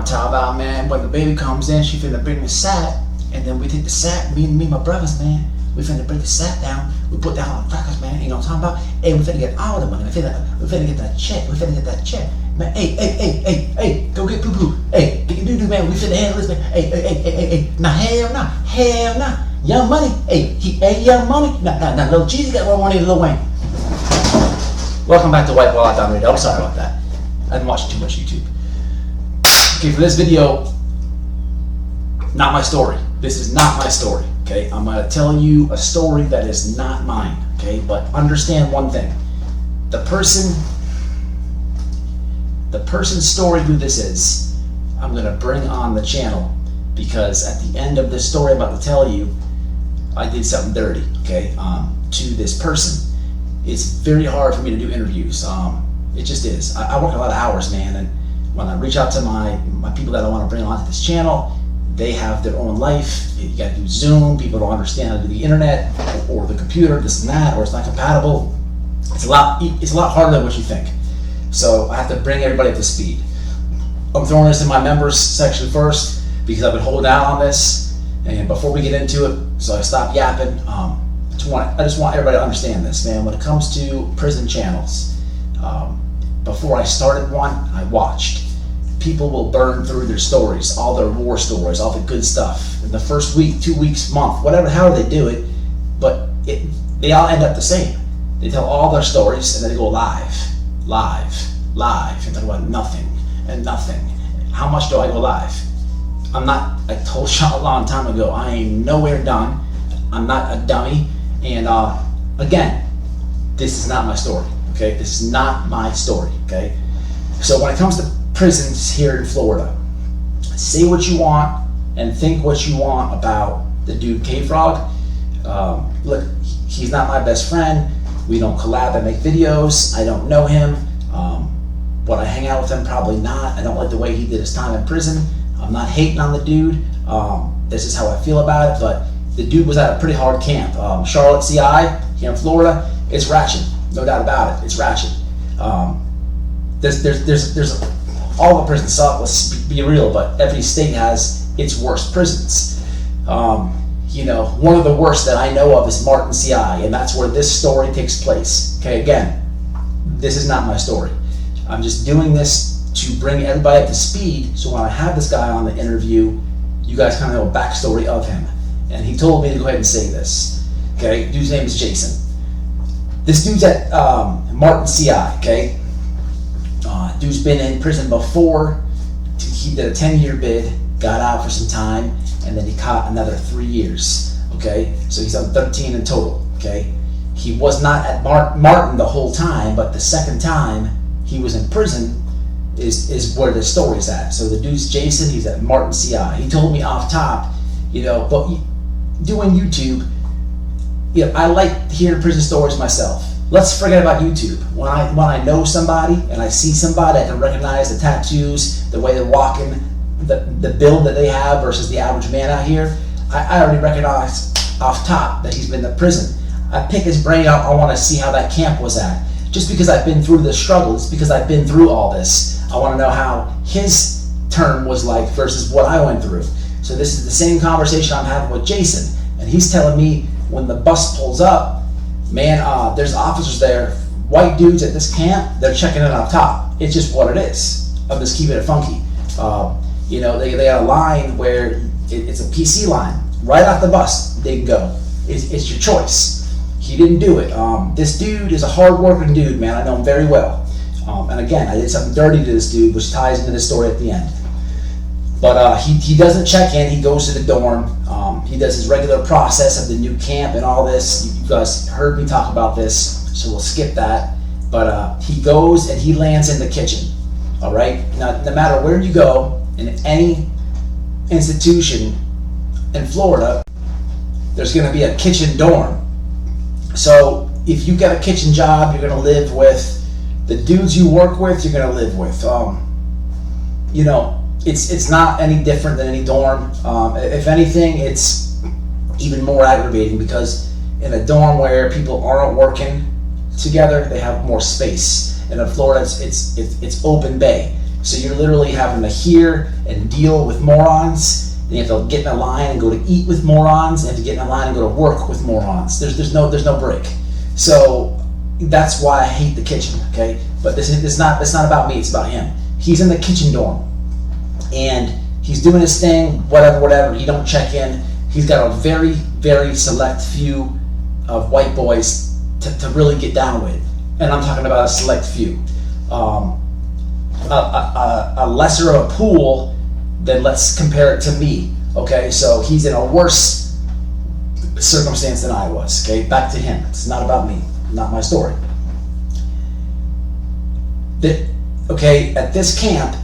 talking about, man, when the baby comes in, she finna bring the sack, and then we take the sack, me and my brothers, man, we finna bring the sack down, we put down all the crackers, man, you know what I'm talking about? Hey, we finna get all the money, we finna get that check, man, hey, go get poo-poo, hey, get your doo-doo, man, we finna handle this, man, hey, nah, hell nah, Young Money, hey, Young Money, nah, Lil G's got more money than Lil Wayne. Welcome back to WHITEBOYRADIO. I'm sorry about that. I've been watching too much YouTube. Okay, for this video, not my story. This is not my story, okay? I'm gonna tell you a story that is not mine, okay? But understand one thing. The person's story, who this is, I'm gonna bring on the channel because at the end of this story I'm about to tell you, I did something dirty, okay, to this person. It's very hard for me to do interviews. It just is. I work a lot of hours, man, and when I reach out to my people that I want to bring onto this channel, they have their own life. You got to do Zoom. People don't understand how to do the internet or the computer, this and that, or it's not compatible. It's a lot harder than what you think. So I have to bring everybody up to speed. I'm throwing this in my members section first because I've been holding out on this, and before we get into it, so I stop yapping. I just want everybody to understand this, man. When it comes to prison channels, before I started one, I watched. People will burn through their stories, all their war stories, all the good stuff. In the first week, 2 weeks, month, whatever, however they do it, but they all end up the same. They tell all their stories and then they go live, and talk about nothing and nothing. How much do I go live? I told y'all a long time ago, I ain't nowhere done. I'm not a dummy. And again, this is not my story, okay? This is not my story, okay? So when it comes to prisons here in Florida, say what you want and think what you want about the dude K-Frog. Look, he's not my best friend. We don't collab and make videos. I don't know him. Would I hang out with him? Probably not. I don't like the way he did his time in prison. I'm not hating on the dude. This is how I feel about it, but the dude was at a pretty hard camp. Charlotte CI here in Florida, it's ratchet, no doubt about it. It's ratchet. There's all the prisons suck. Let's be real, but every state has its worst prisons. You know, one of the worst that I know of is Martin CI, and that's where this story takes place. Okay, again, this is not my story. I'm just doing this to bring everybody up to speed, so when I have this guy on the interview, you guys kind of know a backstory of him. And he told me to go ahead and say this. Okay, dude's name is Jason. This dude's at Martin CI. Okay, dude's been in prison before. He did a 10-year bid, got out for some time, and then he caught another 3 years. Okay, so he's on 13 in total. Okay, he was not at Martin the whole time, but the second time he was in prison is where the story's at. So the dude's Jason. He's at Martin CI. He told me off top, you know, but doing YouTube, you know, I like hearing prison stories myself. Let's forget about YouTube. When I know somebody and I see somebody, I can recognize the tattoos, the way they're walking, the build that they have versus the average man out here. I already recognize off top that he's been to prison. I pick his brain out. I want to see how that camp was at. Just because I've been through the struggles, because I've been through all this, I want to know how his term was like versus what I went through. So this is the same conversation I'm having with Jason, and he's telling me when the bus pulls up, man, there's officers there, white dudes at this camp, they're checking it up top. It's just what it is. I'm just keeping it funky. You know, they got a line where it's a PC line. Right off the bus, they can go. It's your choice. He didn't do it. This dude is a hard-working dude, man. I know him very well. And again, I did something dirty to this dude, which ties into the story at the end. But he doesn't check in. He goes to the dorm. He does his regular process of the new camp and all this. You guys heard me talk about this, so we'll skip that. But he goes and he lands in the kitchen. All right? Now, no matter where you go, in any institution in Florida, there's going to be a kitchen dorm. So if you get a kitchen job, you're going to live with the dudes you work with. You're going to live with. You know, it's not any different than any dorm. If anything, it's even more aggravating because in a dorm where people aren't working together, they have more space. And in Florida, it's open bay. So you're literally having to hear and deal with morons. Then you have to get in a line and go to eat with morons. And you have to get in a line and go to work with morons. There's no break. So that's why I hate the kitchen. Okay, but it's not about me. It's about him. He's in the kitchen dorm, and he's doing his thing. Whatever. He don't check in. He's got a very, very select few of white boys to really get down with, and I'm talking about a select few. A lesser of a pool than, let's compare it to me. Okay, so he's in a worse circumstance than I was. Okay, back to him. It's not about me, not my story. At this camp,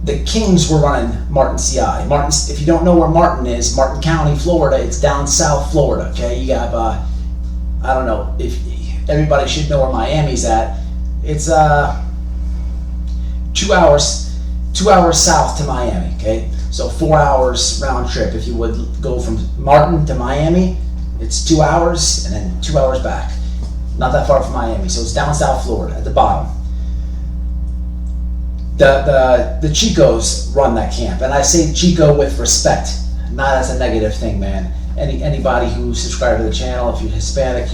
the Kings were running Martin CI. Martin, if you don't know where Martin is, Martin County, Florida, it's down South Florida. Okay, you have I don't know if everybody should know where Miami's at. It's 2 hours south to Miami. Okay, so 4 hours round trip. If you would go from Martin to Miami, it's 2 hours and then 2 hours back. Not that far from Miami. So it's down South Florida at the bottom. The Chicos run that camp, and I say Chico with respect, not as a negative thing, man. Anybody who subscribed to the channel, if you're Hispanic,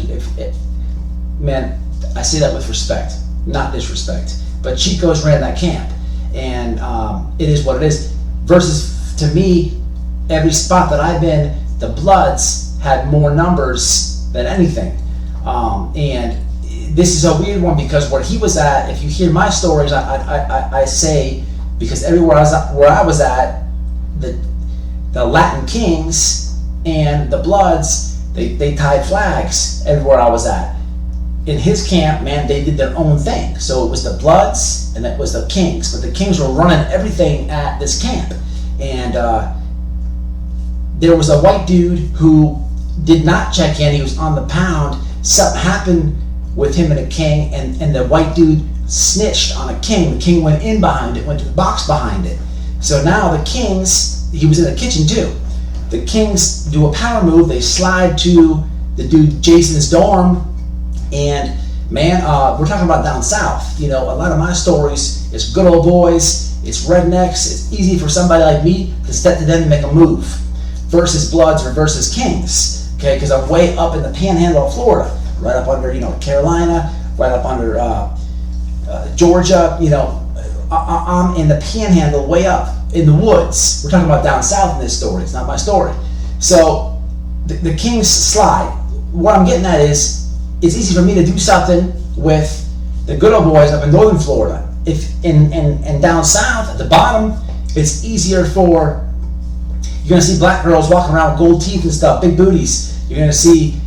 man, I say that with respect, not disrespect. But Chicos ran that camp, and it is what it is. Versus to me, every spot that I've been, the Bloods had more numbers than anything, and this is a weird one because where he was at, if you hear my stories, I say, because everywhere where I was at, the Latin Kings and the Bloods, they tied flags everywhere I was at. In his camp, man, they did their own thing. So it was the Bloods and it was the Kings, but the Kings were running everything at this camp. And there was a white dude who did not check in. He was on the pound. Something happened with him and a King, and the white dude snitched on a King. The King went in behind it, went to the box behind it. So now the Kings, he was in the kitchen too. The Kings do a power move. They slide to the dude Jason's dorm, and man, we're talking about down south. You know, a lot of my stories is good old boys. It's rednecks. It's easy for somebody like me to step to them and make a move. Versus Bloods or versus Kings. Okay, because I'm way up in the panhandle of Florida. Right up under, Carolina, right up under Georgia, I'm in the panhandle, way up in the woods. We're talking about down south in this story. It's not my story. So the Kings slide. What I'm getting at is, it's easy for me to do something with the good old boys up in northern Florida. If and down south at the bottom, it's easier for, you're gonna see black girls walking around with gold teeth and stuff, big booties. You're going to see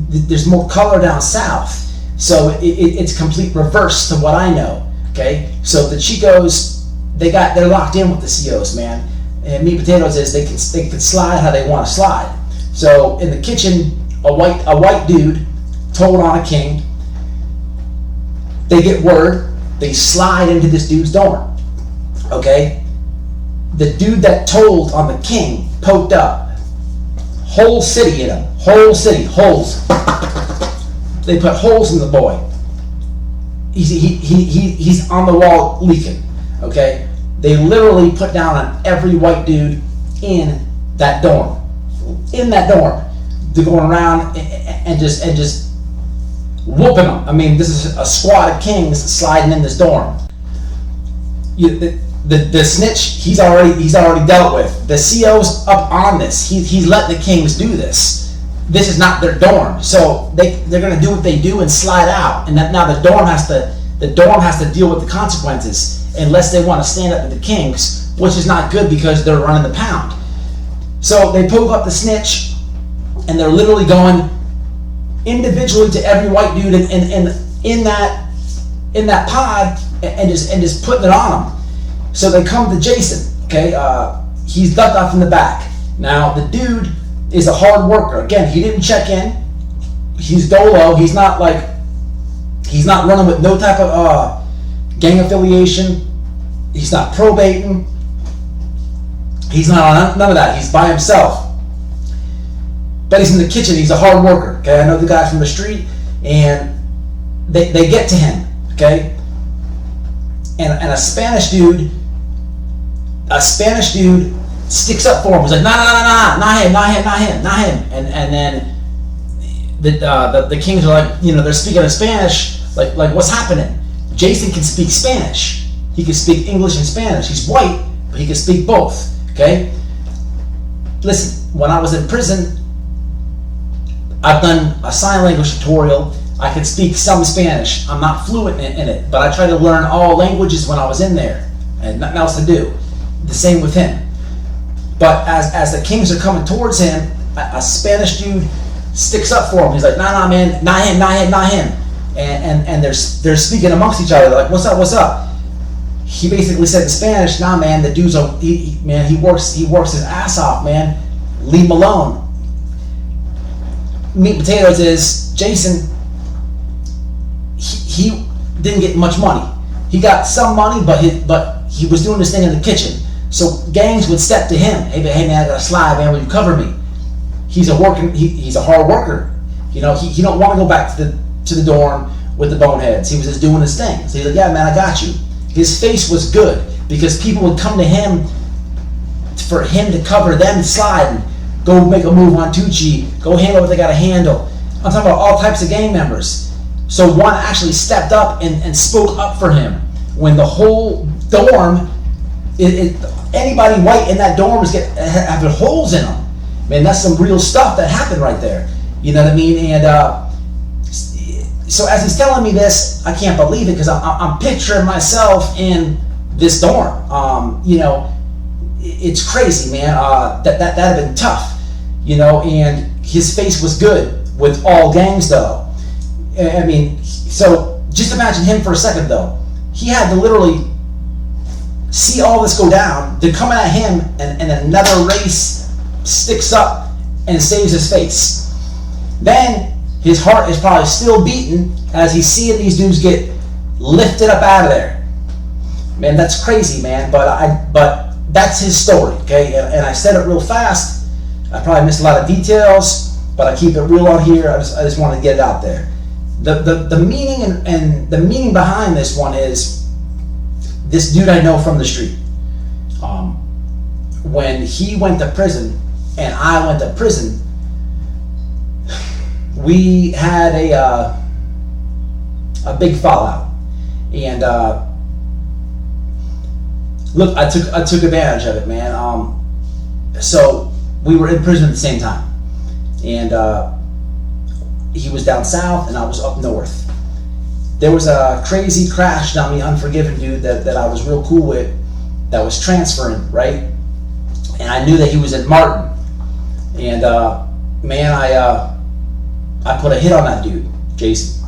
there's more color down south. So it's complete reverse to what I know. Okay, so the Chicos, they're locked in with the COs, man. And meat potatoes is they can slide how they want to slide. So in the kitchen, a white dude told on a King. They get word. They slide into this dude's dorm. Okay, the dude that told on the King poked up. Whole city in him. Whole city. Holes. They put holes in the boy. He's on the wall leaking. Okay? They literally put down on every white dude in that dorm. In that dorm. They're going around and just whooping them. I mean, this is a squad of Kings sliding in this dorm. The snitch, he's already dealt with. The CO's up on this. He's letting the Kings do this. This is not their dorm, so they're gonna do what they do and slide out. And that now the dorm has to deal with the consequences unless they want to stand up to the Kings, which is not good because they're running the pound. So they poke up the snitch, and they're literally going individually to every white dude in that pod and just putting it on them. So they come to Jason, okay? He's ducked off in the back. Now, the dude is a hard worker. Again, he didn't check in. He's dolo. He's not running with no type of gang affiliation. He's not probating. He's not on none of that. He's by himself. But he's in the kitchen. He's a hard worker, okay? I know the guy from the street, and they get to him, okay? and a Spanish dude sticks up for him. He's like, nah, not him. And then the kings are like, they're speaking in Spanish, like what's happening? Jason can speak Spanish. He can speak English and Spanish. He's white, but he can speak both. Okay? Listen, when I was in prison, I've done a sign language tutorial. I can speak some Spanish. I'm not fluent in it, but I tried to learn all languages when I was in there, and nothing else to do. The same with him. But as the kings are coming towards him, a Spanish dude sticks up for him. He's like, nah, man, not him. And they're speaking amongst each other. They're like, what's up? He basically said in Spanish, nah, man, the dude's he works his ass off, man. Leave him alone. Meat and potatoes is Jason. He didn't get much money. He got some money, but he was doing this thing in the kitchen. So gangs would step to him. Hey man, I got a slide, man. Will you cover me? He's a hard worker. He don't want to go back to the dorm with the boneheads. He was just doing his thing. So he's like, yeah, man, I got you. His face was good because people would come to him for him to cover them sliding, go make a move on Tucci, go handle what they got to handle. I'm talking about all types of gang members. So one actually stepped up and spoke up for him when the whole dorm, anybody white in that dorm was having holes in them. Man, that's some real stuff that happened right there. You know what I mean? And so as he's telling me this, I can't believe it because I'm picturing myself in this dorm. It's crazy, man. That'd have been tough, and his face was good with all gangs though. I mean, so just imagine him for a second though. He had to literally see all this go down, then coming at him and another race sticks up and saves his face. Then his heart is probably still beating as he's seeing these dudes get lifted up out of there. Man, that's crazy, man. But that's his story, okay? And I said it real fast. I probably missed a lot of details, but I keep it real on here. I just want to get it out there. The meaning and the meaning behind this one is this dude I know from the street. When he went to prison and I went to prison, we had a big fallout, and look, I took advantage of it, man. So we were in prison at the same time, and he was down south and I was up north. There was a crazy crash dummy, Unforgiven dude that I was real cool with that was transferring, right? And I knew that he was in Martin, and man, I put a hit on that dude, Jason,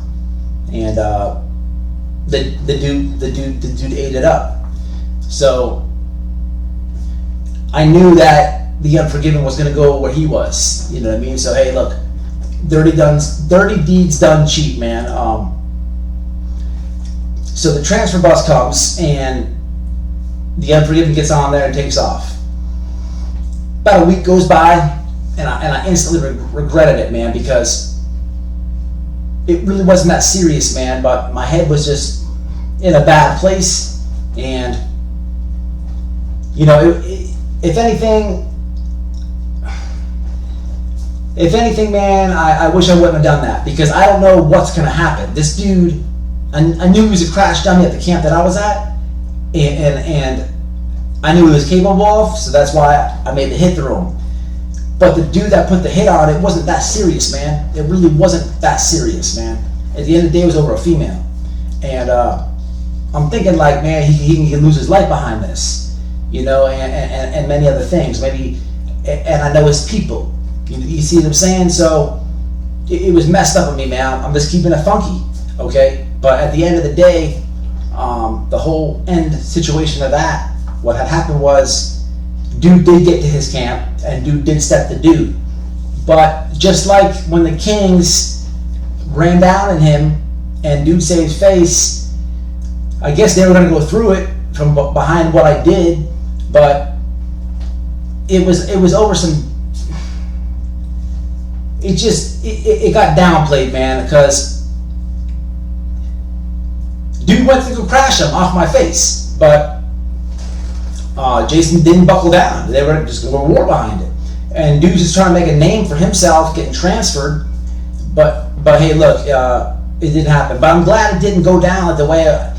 and the dude ate it up. So I knew that the Unforgiven was going to go where he was. You know what I mean? So hey, look, dirty deeds done cheap, man. So the transfer bus comes and the Unforgiven gets on there and takes off. About a week goes by, and I instantly regretted it, man, because it really wasn't that serious, man, but my head was just in a bad place, and if anything, man, I wish I wouldn't have done that, because I don't know what's going to happen. This dude, I knew he was a crash dummy at the camp that I was at, and I knew he was capable of, so that's why I made the hit through him. But the dude that put the hit on, it wasn't that serious, man. It really wasn't that serious, man. At the end of the day, it was over a female. And I'm thinking, like, man, he can lose his life behind this, and many other things. Maybe, and I know his people. You see what I'm saying? So it was messed up on me, man. I'm just keeping it funky, okay? But at the end of the day, the whole end situation of that, what had happened was, dude did get to his camp, and dude did step the dude. But just like when the Kings ran down on him, and dude saved his face, I guess they were going to go through it from behind what I did, but it was over some. It got downplayed, man, because Dude went to go crash him off my face, but Jason didn't buckle down. They were just going to war behind it. And dude's just trying to make a name for himself, getting transferred. But hey, look, it didn't happen. But I'm glad it didn't go down like the way.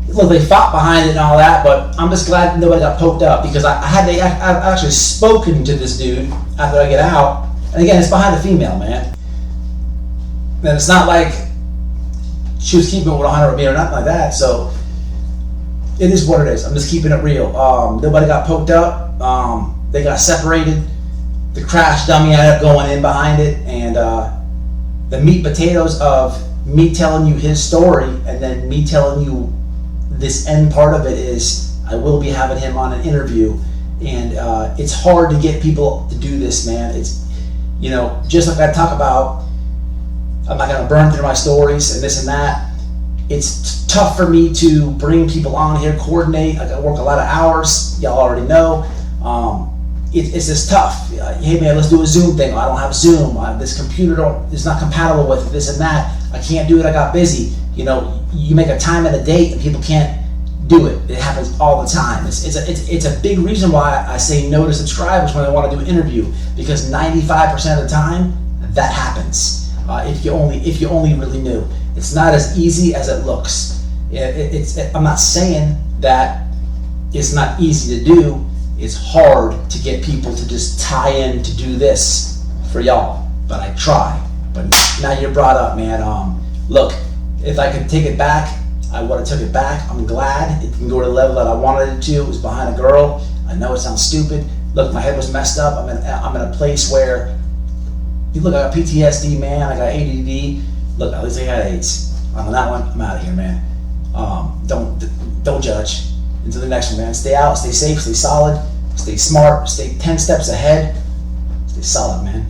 Look, they fought behind it and all that, but I'm just glad nobody got poked up, because I've actually spoken to this dude after I get out. And again, it's behind a female, man. And it's not like she was keeping it 100 with me or nothing like that. So it is what it is. I'm just keeping it real. Nobody got poked up. They got separated. The crash dummy ended up going in behind it, and the meat potatoes of me telling you his story and then me telling you this end part of it is I will be having him on an interview, and it's hard to get people to do this, man. It's, you know, just like I talk about, I'm not going to burn through my stories and this and that. It's tough for me to bring people on here, coordinate. I got to work a lot of hours. Y'all already know. It's just tough. Hey man, let's do a Zoom thing. I don't have Zoom. This computer is not compatible with this and that. I can't do it. I got busy. You know, you make a time and a date and people can't do it. It happens all the time. It's a big reason why I say no to subscribers when I want to do an interview, because 95% of the time that happens. If you only really knew, it's not as easy as it looks. I'm not saying that it's not easy to do. It's hard to get people to just tie in to do this for y'all, but I try. But now you're brought up, man. Look, if I could take it back, I would have took it back. I'm glad it can go to the level that I wanted it to. It was behind a girl. I know it sounds stupid. Look, my head was messed up. I'm in a place where, look, I got PTSD, man. I got ADD. Look, at least I got AIDS. On that one, I'm out of here, man. Don't judge. Until the next one, man. Stay out, stay safe, stay solid, stay smart, stay 10 steps ahead. Stay solid, man.